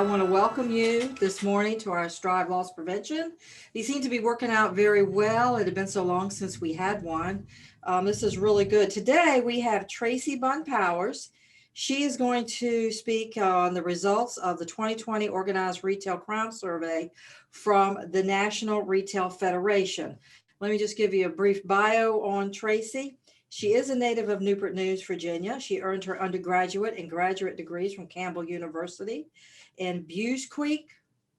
I want to welcome you this morning to our Strive Loss Prevention. These seem to be working out very well. It had been so long since we had one. This is really good. Today we have Traci Bunn Powers. She is going to speak on the results of the 2020 Organized Retail Crime Survey from the National Retail Federation. Let me just give you a brief bio on Traci. She is a native of Newport News, Virginia. She earned her undergraduate and graduate degrees from Campbell University in Buies Creek,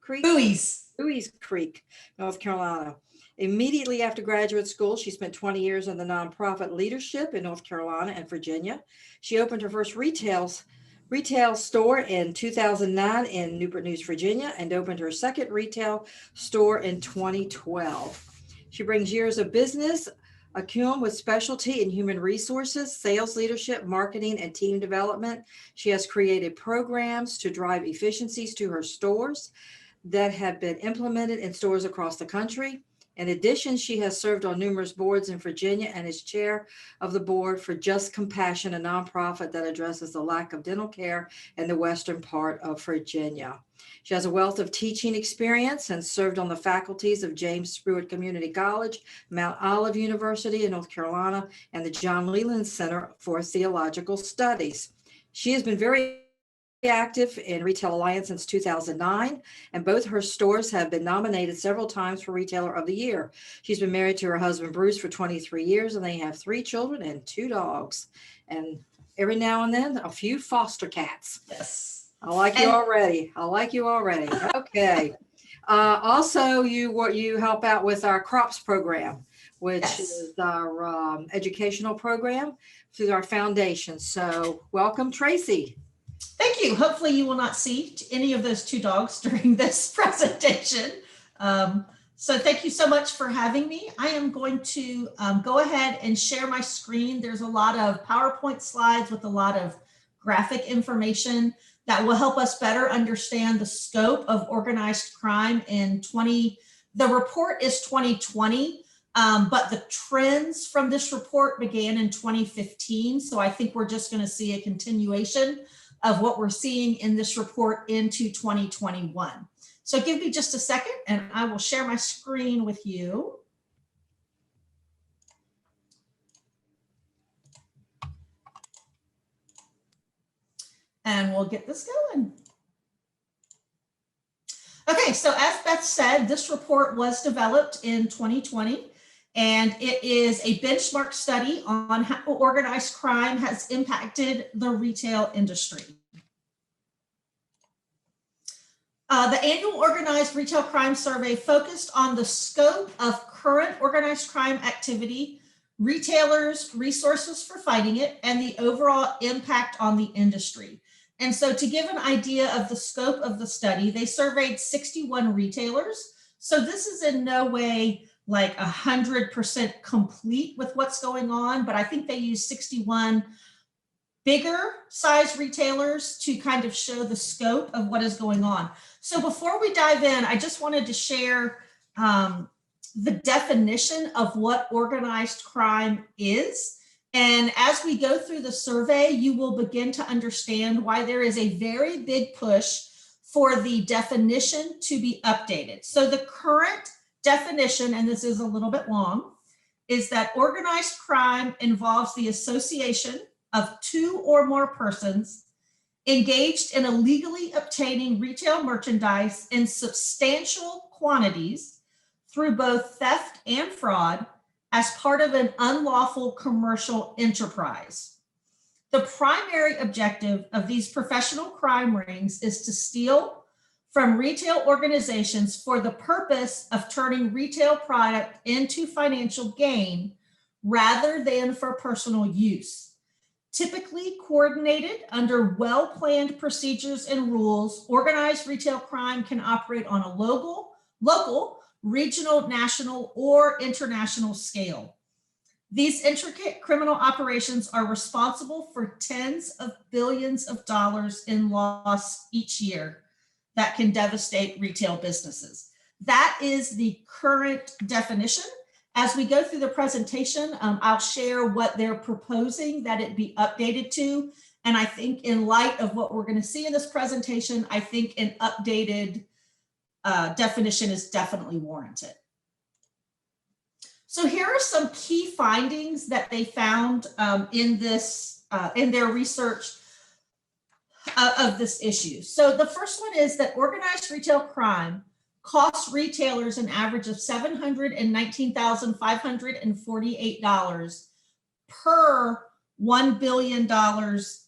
Buies Creek, North Carolina. Immediately after graduate school, she spent 20 years in the nonprofit leadership in North Carolina and Virginia. She opened her first retail store in 2009 in Newport News, Virginia, and opened her second retail store in 2012. She brings years of business acumen with specialty in human resources, sales leadership, marketing, and team development. She has created programs to drive efficiencies to her stores that have been implemented in stores across the country. In addition, she has served on numerous boards in Virginia and is chair of the board for Just Compassion, a nonprofit that addresses the lack of dental care in the western part of Virginia. She has a wealth of teaching experience and served on the faculties of James Stewart Community College, Mount Olive University in North Carolina, and the John Leland Center for Theological Studies. She has been very active in Retail Alliance since 2009, and both her stores have been nominated several times for Retailer of the Year. She's been married to her husband, Bruce, for 23 years, and they have 3 children and 2 dogs. And every now and then, a few foster cats. Yes. I like you already. Okay. Also, you help out with our CROPS program, which is our educational program through our foundation. So welcome, Traci. Thank you. Hopefully you will not see any of those 2 dogs during this presentation. So thank you so much for having me. I am going to go ahead and share my screen. There's a lot of PowerPoint slides with a lot of graphic information that will help us better understand the scope of organized crime in the report is 2020, but the trends from this report began in 2015. So I think we're just going to see a continuation of what we're seeing in this report into 2021. So give me just a second and I will share my screen with you. And we'll get this going. Okay, so as Beth said, this report was developed in 2020, and it is a benchmark study on how organized crime has impacted the retail industry. The annual Organized Retail Crime Survey focused on the scope of current organized crime activity, retailers, resources for fighting it, and the overall impact on the industry. And so to give an idea of the scope of the study, they surveyed 61 retailers. So this is in no way like 100% complete with what's going on, but I think they used 61 bigger size retailers to kind of show the scope of what is going on. So before we dive in, I just wanted to share the definition of what organized crime is. And as we go through the survey, you will begin to understand why there is a very big push for the definition to be updated. So the current definition, and this is a little bit long, is that organized crime involves the association of 2 or more persons engaged in illegally obtaining retail merchandise in substantial quantities through both theft and fraud as part of an unlawful commercial enterprise. The primary objective of these professional crime rings is to steal from retail organizations for the purpose of turning retail product into financial gain rather than for personal use. Typically coordinated under well-planned procedures and rules, organized retail crime can operate on a local, regional, national, or international scale. These intricate criminal operations are responsible for tens of billions of dollars in loss each year that can devastate retail businesses. That is the current definition. As we go through the presentation, I'll share what they're proposing that it be updated to, And I think in light of what we're going to see in this presentation, I think an updated definition is definitely warranted. So here are some key findings that they found in their research of this issue. So the first one is that organized retail crime costs retailers an average of $719,548 per $1 billion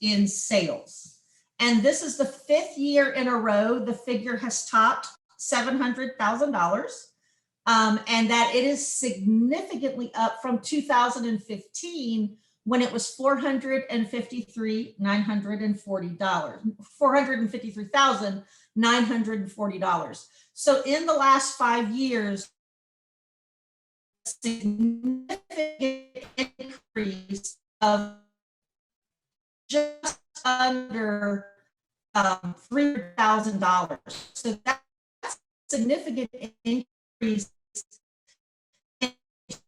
in sales. And this is the 5th year in a row the figure has topped $700,000, and that it is significantly up from 2015 when it was $453,940. So in the last 5 years, a significant increase of just under $300,000. So that's a significant increase in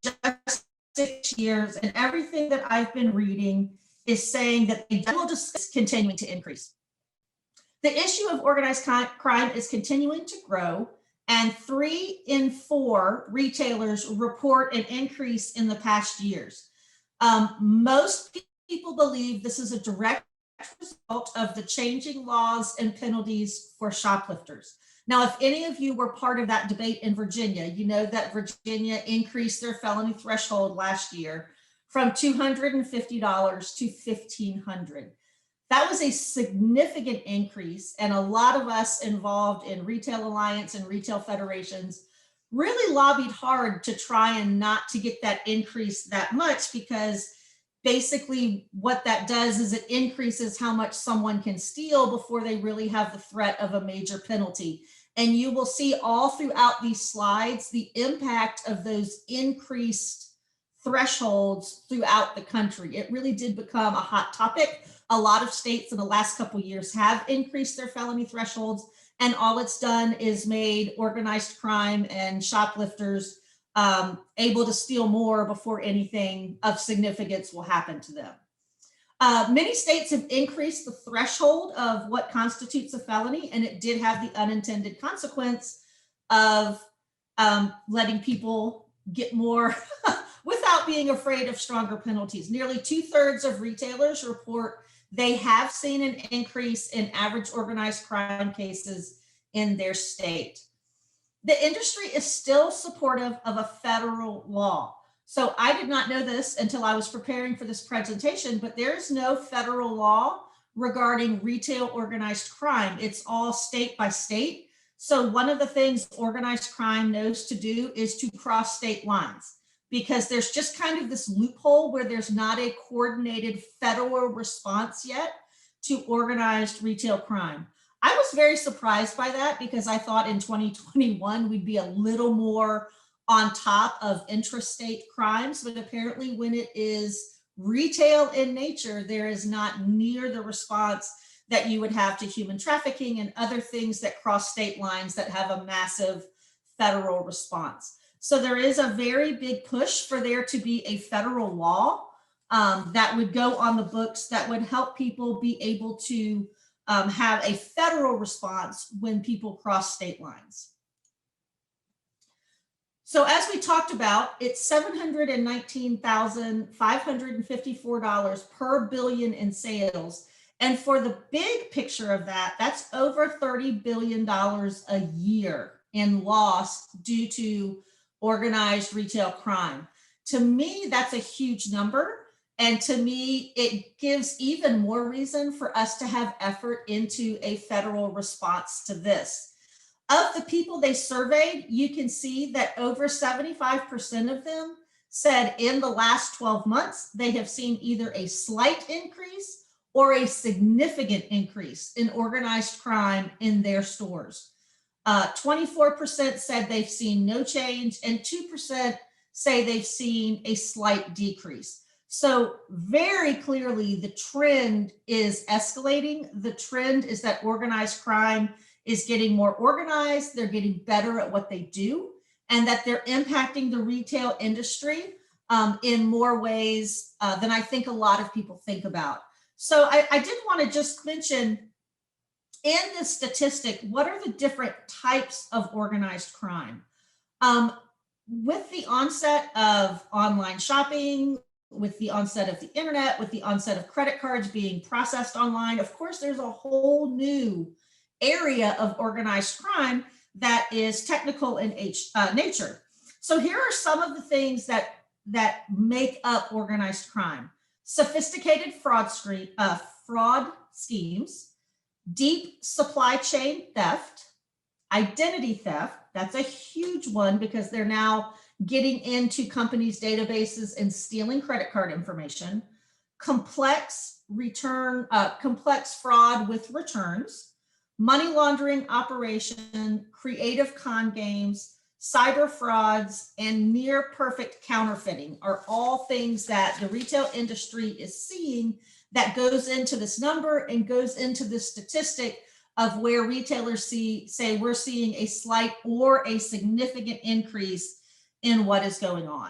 just 6 years. And everything that I've been reading is saying that they will just continuing to increase. The issue of organized crime is continuing to grow, and 3 in 4 retailers report an increase in the past years. Most people believe this is a direct result of the changing laws and penalties for shoplifters. Now, if any of you were part of that debate in Virginia, you know that Virginia increased their felony threshold last year from $250 to $1,500. That was a significant increase, and a lot of us involved in Retail Alliance and retail federations really lobbied hard to try and not to get that increase that much, because basically what that does is it increases how much someone can steal before they really have the threat of a major penalty. And you will see all throughout these slides the impact of those increased thresholds throughout the country. It really did become a hot topic. A lot of states in the last couple of years have increased their felony thresholds, and all it's done is made organized crime and shoplifters able to steal more before anything of significance will happen to them. Many states have increased the threshold of what constitutes a felony, and it did have the unintended consequence of letting people get more without being afraid of stronger penalties. Nearly 2/3 of retailers report they have seen an increase in average organized crime cases in their state. The industry is still supportive of a federal law. So I did not know this until I was preparing for this presentation, but there is no federal law regarding retail organized crime. It's all state by state. So one of the things organized crime knows to do is to cross state lines, because there's just kind of this loophole where there's not a coordinated federal response yet to organized retail crime. I was very surprised by that, because I thought in 2021 we'd be a little more on top of intrastate crimes, but apparently when it is retail in nature, there is not near the response that you would have to human trafficking and other things that cross state lines that have a massive federal response. So there is a very big push for there to be a federal law that would go on the books that would help people be able to have a federal response when people cross state lines. So as we talked about, it's $719,554 per billion in sales. And for the big picture of that, that's over $30 billion a year in loss due to organized retail crime. To me, that's a huge number. And to me, it gives even more reason for us to have effort into a federal response to this. Of the people they surveyed, you can see that over 75% of them said in the last 12 months, they have seen either a slight increase or a significant increase in organized crime in their stores. 24% said they've seen no change, and 2% say they've seen a slight decrease. So very clearly, the trend is escalating. The trend is that organized crime is getting more organized, they're getting better at what they do, and that they're impacting the retail industry in more ways than I think a lot of people think about. So I did want to just mention in this statistic, what are the different types of organized crime? With the onset of online shopping, with the onset of the internet, with the onset of credit cards being processed online, of course, there's a whole new area of organized crime that is technical in nature. So here are some of the things that make up organized crime: sophisticated fraud schemes, deep supply chain theft, identity theft. That's a huge one because they're now getting into companies' databases and stealing credit card information. Complex fraud with returns, money laundering operation, creative con games, cyber frauds, and near perfect counterfeiting are all things that the retail industry is seeing that goes into this number and goes into this statistic of where retailers say we're seeing a slight or a significant increase in what is going on.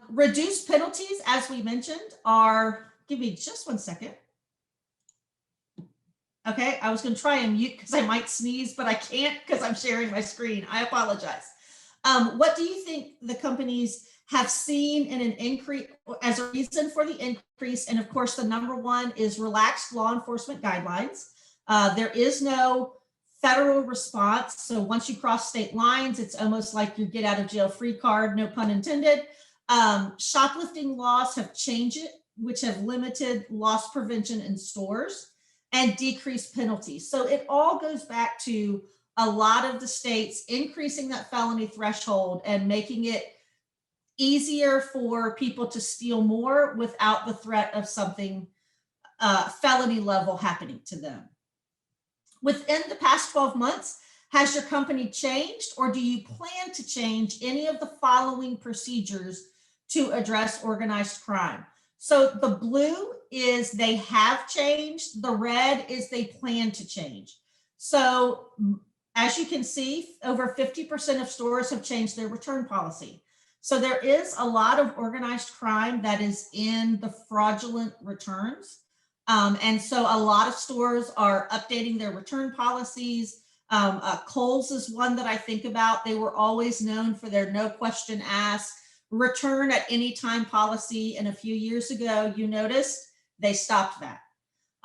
Reduced penalties, as we mentioned, are, give me just 1 second. Okay, I was going to try and mute because I might sneeze, but I can't because I'm sharing my screen. I apologize. What do you think the companies have seen in an increase as a reason for the increase? And of course, the number one is relaxed law enforcement guidelines. There is no federal response. So once you cross state lines, it's almost like your get out of jail free card, no pun intended. Shoplifting laws have changed it, which have limited loss prevention in stores and decreased penalties. So it all goes back to a lot of the states increasing that felony threshold and making it easier for people to steal more without the threat of something felony level happening to them. Within the past 12 months, has your company changed, or do you plan to change any of the following procedures to address organized crime? So the blue is they have changed, the red is they plan to change. So as you can see, over 50% of stores have changed their return policy. So there is a lot of organized crime that is in the fraudulent returns. And so a lot of stores are updating their return policies. Kohl's is one that I think about. They were always known for their no question asked, return at any time policy. And a few years ago, you noticed they stopped that.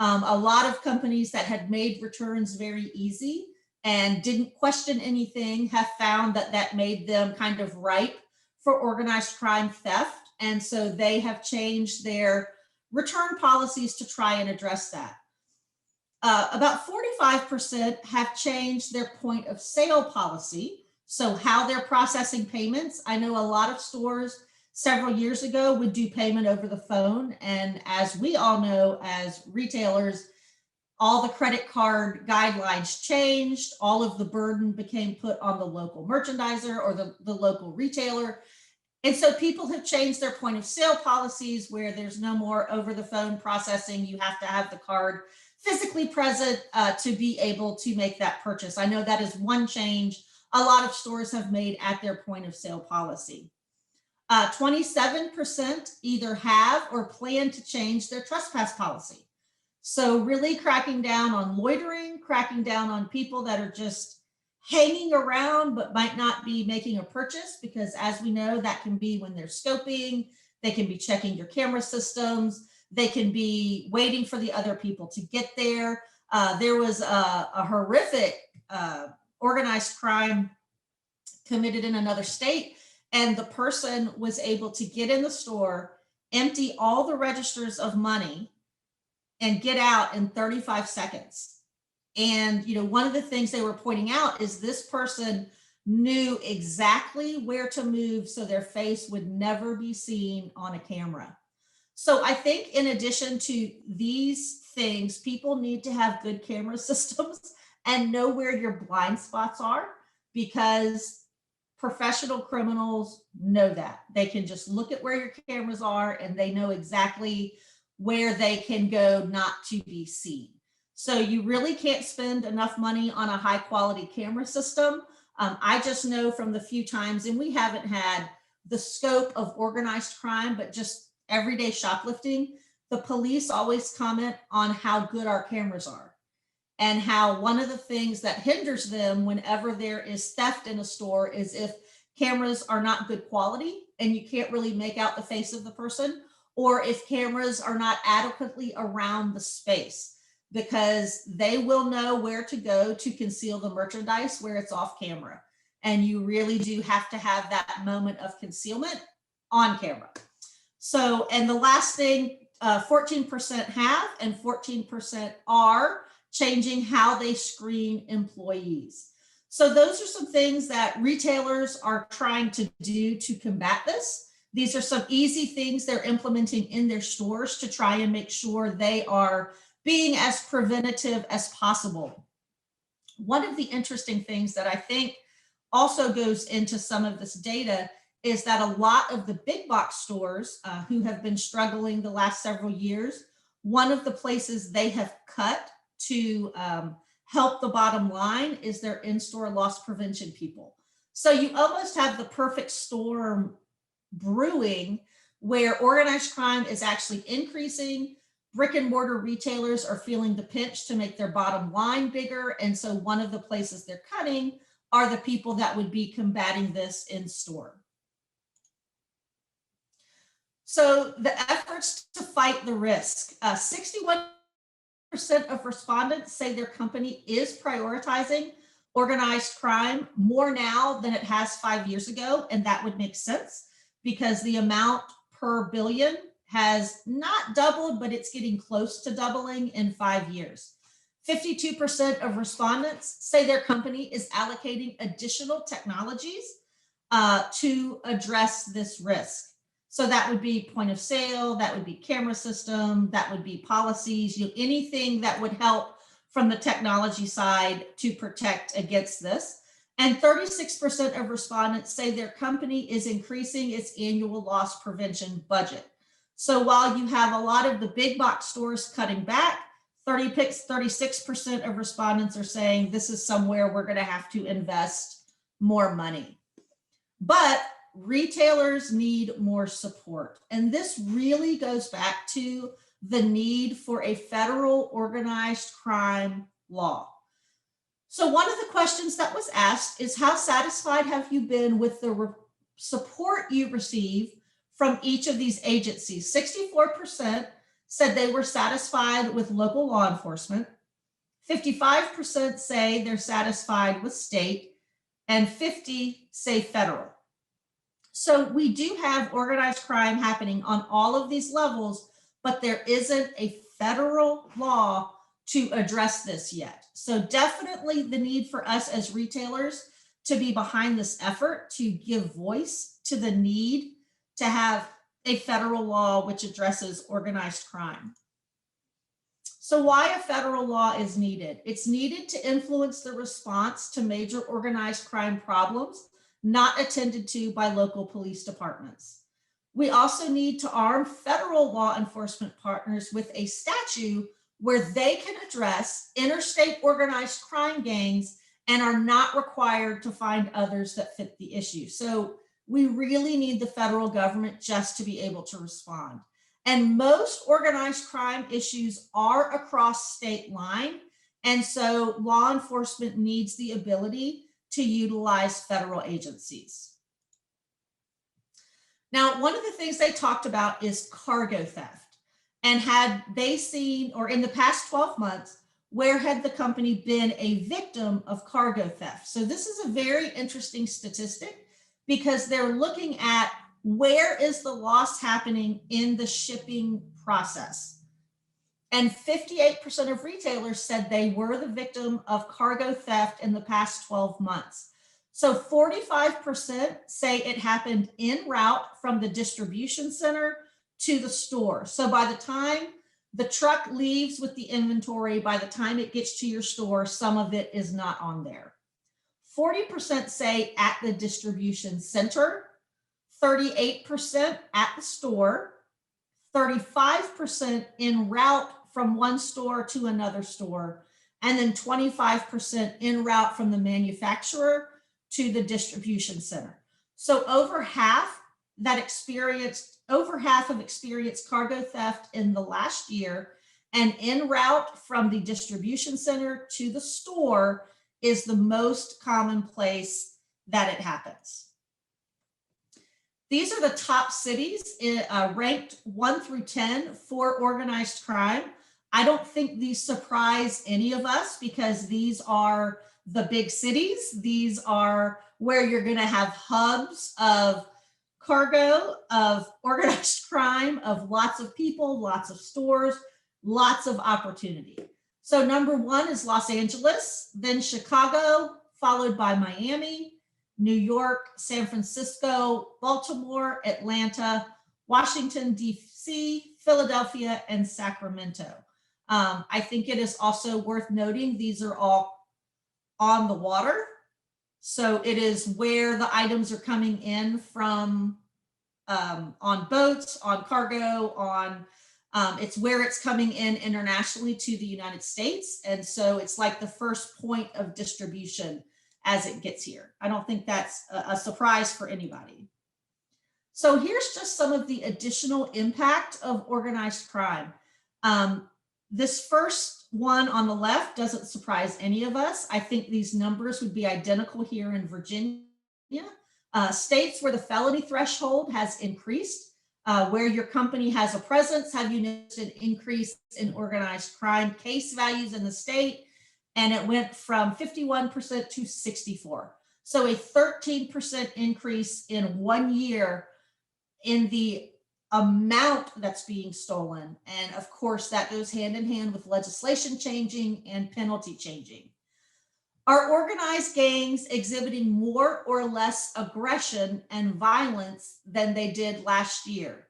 A lot of companies that had made returns very easy and didn't question anything have found that that made them kind of ripe for organized crime theft. And so they have changed their return policies to try and address that. About 45% have changed their point of sale policy. So how they're processing payments. I know a lot of stores several years ago would do payment over the phone. And as we all know, as retailers, all the credit card guidelines changed. All of the burden became put on the local merchandiser or the local retailer. And so people have changed their point of sale policies where there's no more over the phone processing. You have to have the card physically present to be able to make that purchase. I know that is one change a lot of stores have made at their point of sale policy. 27% either have or plan to change their trespass policy. So really cracking down on loitering, cracking down on people that are just hanging around but might not be making a purchase, because as we know, that can be when they're scoping, they can be checking your camera systems, they can be waiting for the other people to get there. There was a horrific organized crime committed in another state, and the person was able to get in the store, empty all the registers of money, and get out in 35 seconds. And, you know, one of the things they were pointing out is this person knew exactly where to move so their face would never be seen on a camera. So I think in addition to these things, people need to have good camera systems and know where your blind spots are, because professional criminals know that. They can just look at where your cameras are and they know exactly where they can go not to be seen. So you really can't spend enough money on a high quality camera system. I just know from the few times, and we haven't had the scope of organized crime, but just everyday shoplifting, the police always comment on how good our cameras are and how one of the things that hinders them whenever there is theft in a store is if cameras are not good quality and you can't really make out the face of the person, or if cameras are not adequately around the space, because they will know where to go to conceal the merchandise where it's off camera. And you really do have to have that moment of concealment on camera. So, and the last thing, 14% have and 14% are changing how they screen employees. So those are some things that retailers are trying to do to combat this. These are some easy things they're implementing in their stores to try and make sure they are being as preventative as possible. One of the interesting things that I think also goes into some of this data is that a lot of the big box stores who have been struggling the last several years, one of the places they have cut to help the bottom line is their in-store loss prevention people. So you almost have the perfect storm brewing where organized crime is actually increasing. Brick and mortar retailers are feeling the pinch to make their bottom line bigger. And so one of the places they're cutting are the people that would be combating this in store. So the efforts to fight the risk, 61% of respondents say their company is prioritizing organized crime more now than it has 5 years ago. And that would make sense because the amount per billion has not doubled, but it's getting close to doubling in 5 years. 52% of respondents say their company is allocating additional technologies to address this risk. So that would be point of sale, that would be camera system, that would be policies, anything that would help from the technology side to protect against this. And 36% of respondents say their company is increasing its annual loss prevention budget. So while you have a lot of the big box stores cutting back, 36% of respondents are saying this is somewhere we're going to have to invest more money. But retailers need more support. And this really goes back to the need for a federal organized crime law. So one of the questions that was asked is, how satisfied have you been with the support you receive from each of these agencies? 64% said they were satisfied with local law enforcement. 55% say they're satisfied with state, and 50% say federal. So we do have organized crime happening on all of these levels, but there isn't a federal law to address this yet. So definitely the need for us as retailers to be behind this effort to give voice to the need to have a federal law which addresses organized crime. So why a federal law is needed? It's needed to influence the response to major organized crime problems not attended to by local police departments. We also need to arm federal law enforcement partners with a statute where they can address interstate organized crime gangs and are not required to find others that fit the issue. So we really need the federal government just to be able to respond. And most organized crime issues are across state line. And so law enforcement needs the ability to utilize federal agencies. Now, one of the things they talked about is cargo theft. And had they seen, or in the past 12 months, where had the company been a victim of cargo theft? So this is a very interesting statistic because they're looking at where is the loss happening in the shipping process. And 58% of retailers said they were the victim of cargo theft in the past 12 months. So 45% say it happened en route from the distribution center to the store. So by the time the truck leaves with the inventory, by the time it gets to your store, some of it is not on there. 40% say at the distribution center, 38% at the store, 35% en route from one store to another store, and then 25% en route from the manufacturer to the distribution center. So over half that experienced over half have experienced cargo theft in the last year, and en route from the distribution center to the store is the most common place that it happens. These are the top cities ranked 1 through 10 for organized crime. I don't think these surprise any of us because these are the big cities. These are where you're going to have hubs of cargo, of organized crime, of lots of people, lots of stores, lots of opportunity. So number 1 is Los Angeles, then Chicago, followed by Miami, New York, San Francisco, Baltimore, Atlanta, Washington, D.C., Philadelphia, and Sacramento. I think it is also worth noting these are all on the water. So it is where the items are coming in from on boats, on cargo, on it's where it's coming in internationally to the United States. And so it's like the first point of distribution as it gets here. I don't think that's a surprise for anybody. So here's just some of the additional impact of organized crime. This first one on the left doesn't surprise any of us. I think these numbers would be identical here in Virginia. States where the felony threshold has increased, where your company has a presence, have you noticed an increase in organized crime case values in the state? And it went from 51% to 64%. So a 13% increase in 1 year in the amount that's being stolen. And of course, that goes hand in hand with legislation changing and penalty changing. Are organized gangs exhibiting more or less aggression and violence than they did last year?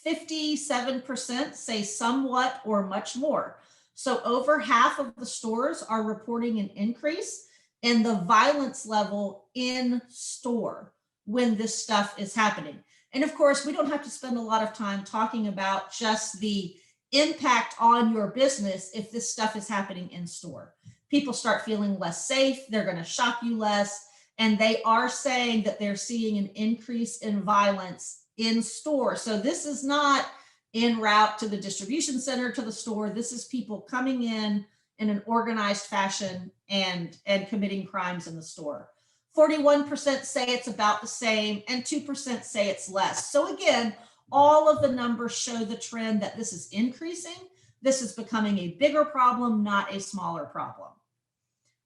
57% say somewhat or much more. So over half of the stores are reporting an increase in the violence level in store when this stuff is happening. And of course, we don't have to spend a lot of time talking about just the impact on your business if this stuff is happening in store. People start feeling less safe, they're going to shop you less, and they are saying that they're seeing an increase in violence in store. So this is not en route to the distribution center to the store. This is people coming in an organized fashion and committing crimes in the store. 41% say it's about the same, and 2% say it's less. So again, all of the numbers show the trend that this is increasing. This is becoming a bigger problem, not a smaller problem.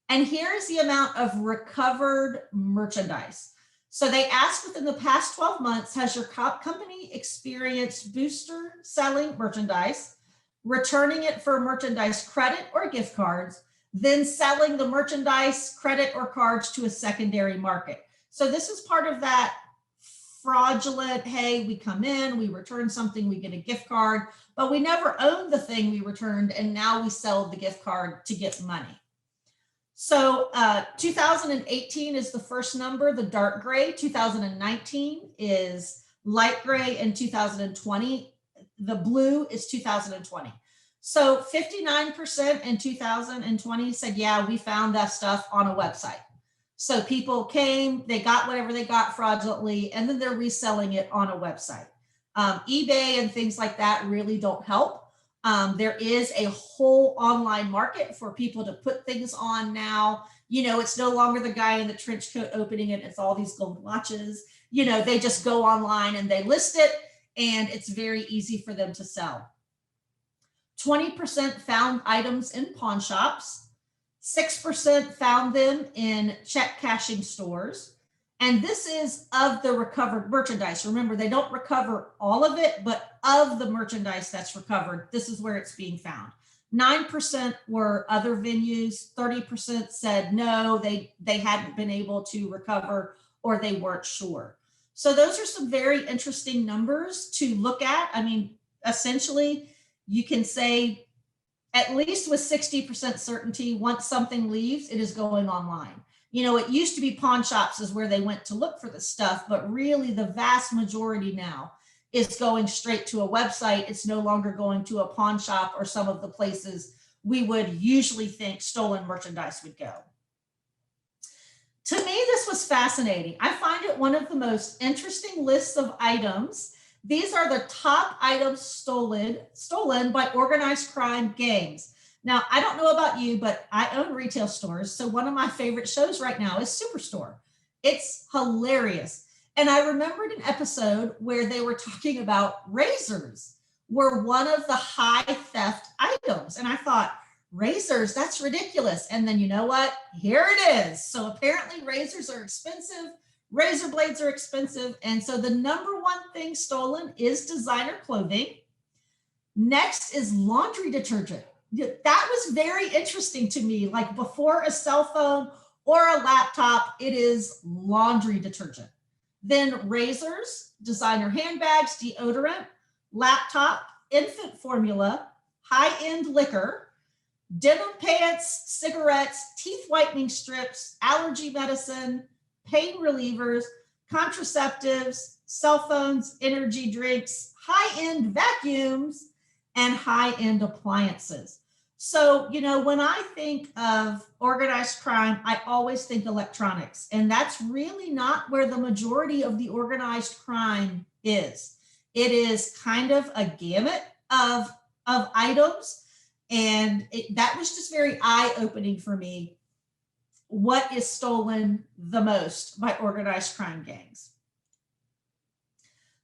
And here's the amount of recovered merchandise. So they asked, within the past 12 months, has your company experienced booster selling merchandise, returning it for merchandise credit or gift cards, then selling the merchandise, credit, or cards to a secondary market? So this is part of that fraudulent, hey, we come in, we return something, we get a gift card, but we never owned the thing we returned, and now we sell the gift card to get money. So 2018 is the first number, the dark gray. 2019 is light gray, and 2020, the blue, is 2020. So 59% in 2020 said, yeah, we found that stuff on a website. So people came, they got whatever they got fraudulently, and then they're reselling it on a website. eBay and things like that really don't help. There is a whole online market for people to put things on now. You know, it's no longer the guy in the trench coat opening it. It's all these gold watches. You know, they just go online and they list it, and it's very easy for them to sell. 20% found items in pawn shops. 6% found them in check cashing stores. And this is of the recovered merchandise. Remember, they don't recover all of it, but of the merchandise that's recovered, this is where it's being found. 9% were other venues. 30% said no, they hadn't been able to recover, or they weren't sure. So those are some very interesting numbers to look at. I mean, essentially, you can say, at least with 60% certainty, once something leaves, it is going online. You know, it used to be pawn shops is where they went to look for the stuff, but really the vast majority now is going straight to a website. It's no longer going to a pawn shop or some of the places we would usually think stolen merchandise would go. To me, this was fascinating. I find it one of the most interesting lists of items. These are the top items stolen by organized crime gangs. Now, I don't know about you, but I own retail stores. So one of my favorite shows right now is Superstore. It's hilarious. And I remembered an episode where they were talking about razors were one of the high theft items. And I thought, razors, that's ridiculous. And then you know what? Here it is. So apparently razors are expensive. Razor blades are expensive. And so the number one thing stolen is designer clothing. Next is laundry detergent. That was very interesting to me. Like before a cell phone or a laptop, it is laundry detergent. Then razors, designer handbags, deodorant, laptop, infant formula, high-end liquor, denim pants, cigarettes, teeth whitening strips, allergy medicine, pain relievers, contraceptives, cell phones, energy drinks, high-end vacuums, and high-end appliances. So, you know, when I think of organized crime, I always think electronics, and that's really not where the majority of the organized crime is. It is kind of a gamut of items, and that was just very eye-opening for me. What is stolen the most by organized crime gangs?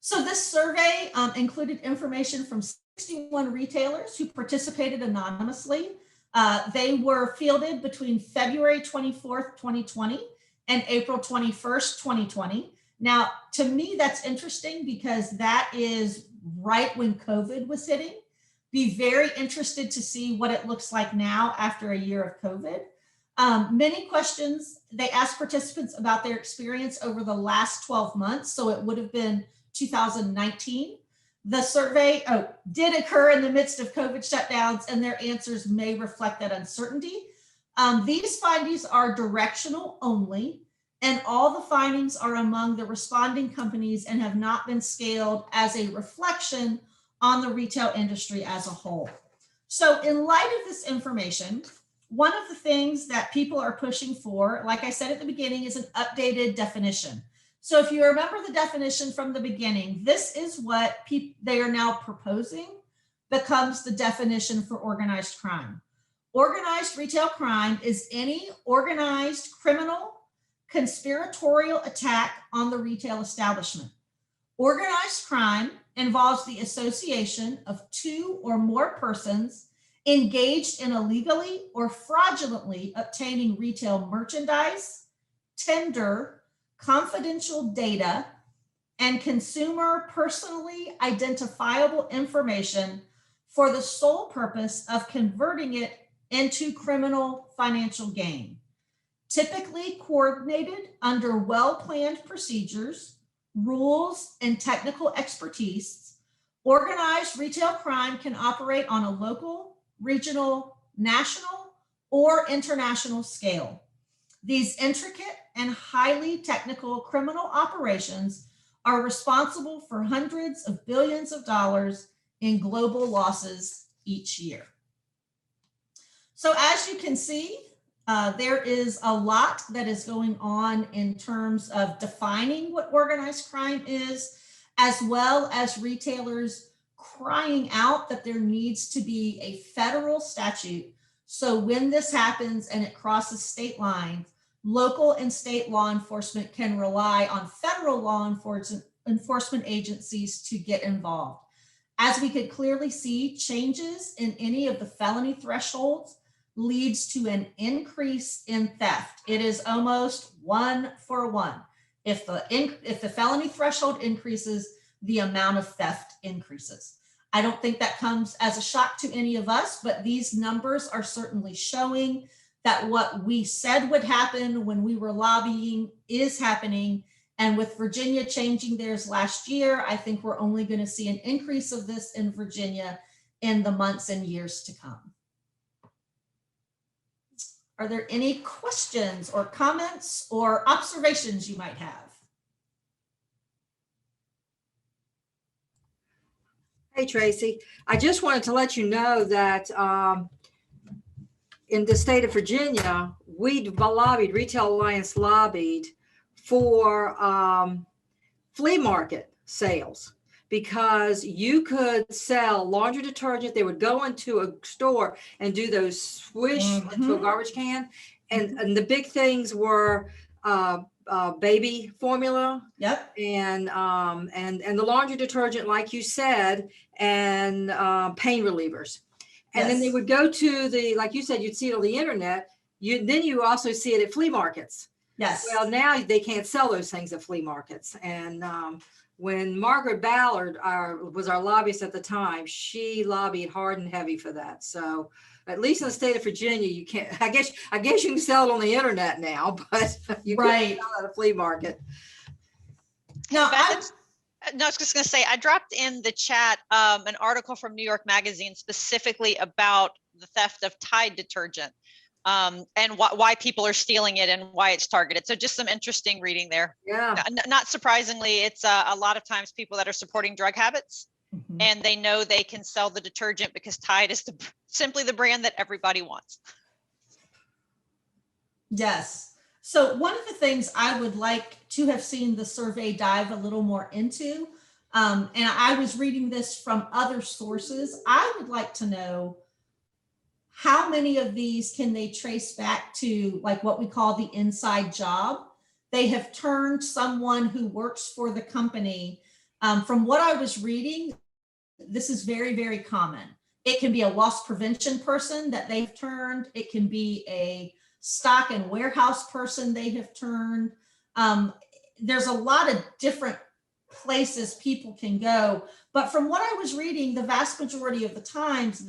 So this survey included information from 61 retailers who participated anonymously. They were fielded between February 24th, 2020 and April 21st, 2020. Now, to me, that's interesting because that is right when COVID was hitting. Be very interested to see what it looks like now after a year of COVID. Many questions, they asked participants about their experience over the last 12 months. So it would have been 2019. The survey did occur in the midst of COVID shutdowns, and their answers may reflect that uncertainty. These findings are directional only, and all the findings are among the responding companies and have not been scaled as a reflection on the retail industry as a whole. So in light of this information, one of the things that people are pushing for, like I said at the beginning, is an updated definition. So if you remember the definition from the beginning, this is what they are now proposing becomes the definition for organized crime. Organized retail crime is any organized criminal conspiratorial attack on the retail establishment. Organized crime involves the association of two or more persons engaged in illegally or fraudulently obtaining retail merchandise, tender, confidential data, and consumer personally identifiable information for the sole purpose of converting it into criminal financial gain, typically coordinated under well-planned procedures, rules, and technical expertise. Organized retail crime can operate on a local, regional, national, or international scale. These intricate and highly technical criminal operations are responsible for hundreds of billions of dollars in global losses each year. So as you can see, there is a lot that is going on in terms of defining what organized crime is, as well as retailers crying out that there needs to be a federal statute. So when this happens and it crosses state lines, local and state law enforcement can rely on federal law enforcement agencies to get involved. As we could clearly see, changes in any of the felony thresholds leads to an increase in theft. It is almost 1-for-1. If the felony threshold increases, the amount of theft increases. I don't think that comes as a shock to any of us, but these numbers are certainly showing that what we said would happen when we were lobbying is happening. And with Virginia changing theirs last year, I think we're only going to see an increase of this in Virginia in the months and years to come. Are there any questions or comments or observations you might have? Hey, Tracy, I just wanted to let you know that in the state of Virginia, Retail Alliance lobbied for flea market sales, because you could sell laundry detergent. They would go into a store and do those swish into a garbage can. And the big things were baby formula. Yep. And the laundry detergent, like you said, and pain relievers. And then they would go to the, like you said, you'd see it on the internet. Then you also see it at flea markets. Yes. Well, now they can't sell those things at flea markets. And when Margaret Ballard was our lobbyist at the time, she lobbied hard and heavy for that. So at least in the state of Virginia, you can't, I guess you can sell it on the internet now, but you can't sell it at a flea market. No, No, I was just going to say, I dropped in the chat an article from New York Magazine specifically about the theft of Tide detergent and why people are stealing it and why it's targeted. So just some interesting reading there. Yeah. Not surprisingly, it's a lot of times people that are supporting drug habits and they know they can sell the detergent because Tide is simply the brand that everybody wants. Yes. So one of the things I would like to have seen the survey dive a little more into, and I was reading this from other sources, I would like to know how many of these can they trace back to like what we call the inside job. They have turned someone who works for the company. From what I was reading, this is very, very common. It can be a loss prevention person that they've turned. It can be a stock and warehouse person they have turned. There's a lot of different places people can go, but from what I was reading, the vast majority of the times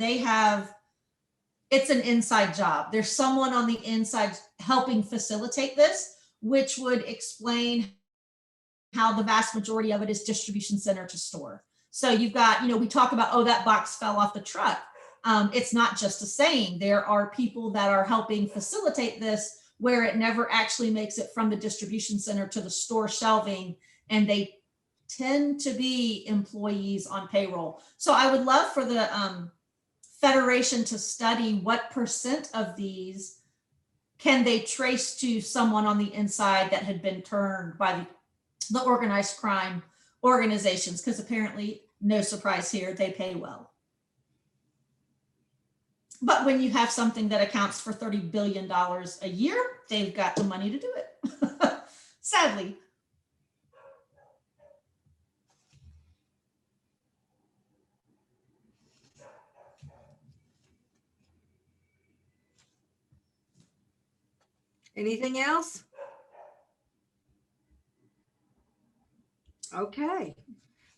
it's an inside job. There's someone on the inside helping facilitate this, which would explain how the vast majority of it is distribution center to store. So you've got, we talk about, oh, that box fell off the truck. It's not just a saying. There are people that are helping facilitate this where it never actually makes it from the distribution center to the store shelving, and they tend to be employees on payroll. So I would love for the Federation to study what % of these can they trace to someone on the inside that had been turned by the organized crime organizations, because apparently, no surprise here, they pay well. But when you have something that accounts for $30 billion a year, they've got the money to do it, sadly. Anything else? Okay.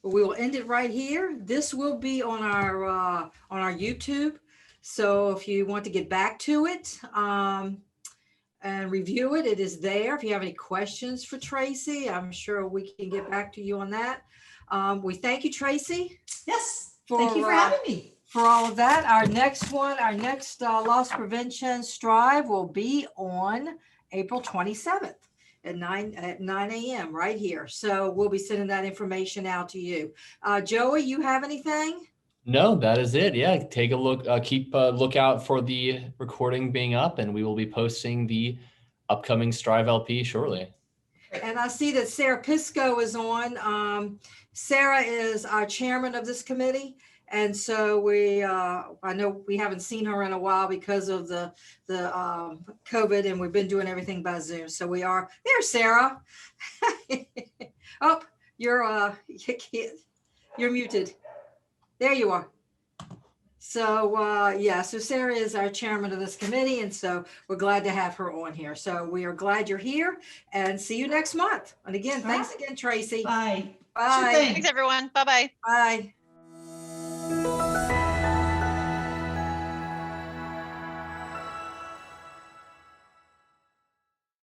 Well, we will end it right here. This will be on our YouTube. So if you want to get back to it and review it, it is there. If you have any questions for Traci, I'm sure we can get back to you on that. We thank you, Traci. Yes, thank you for having me. For all of that. Our next loss prevention strive will be on April 27th. At 9 a.m. right here. So we'll be sending that information out to you. Joey, you have anything? No, that is it. Yeah, take a look, keep a lookout for the recording being up, and we will be posting the upcoming Strive LP shortly. And I see that Sarah Pisco is on. Sarah is our chairman of this committee. And so I know we haven't seen her in a while because of the COVID, and we've been doing everything by Zoom. So we are there, Sarah. Oh, you're muted. There you are. So so Sarah is our chairman of this committee, and so we're glad to have her on here. So we are glad you're here, and see you next month. And again, thanks again, Traci. Bye. Bye. Thanks, everyone. Bye-bye. Bye.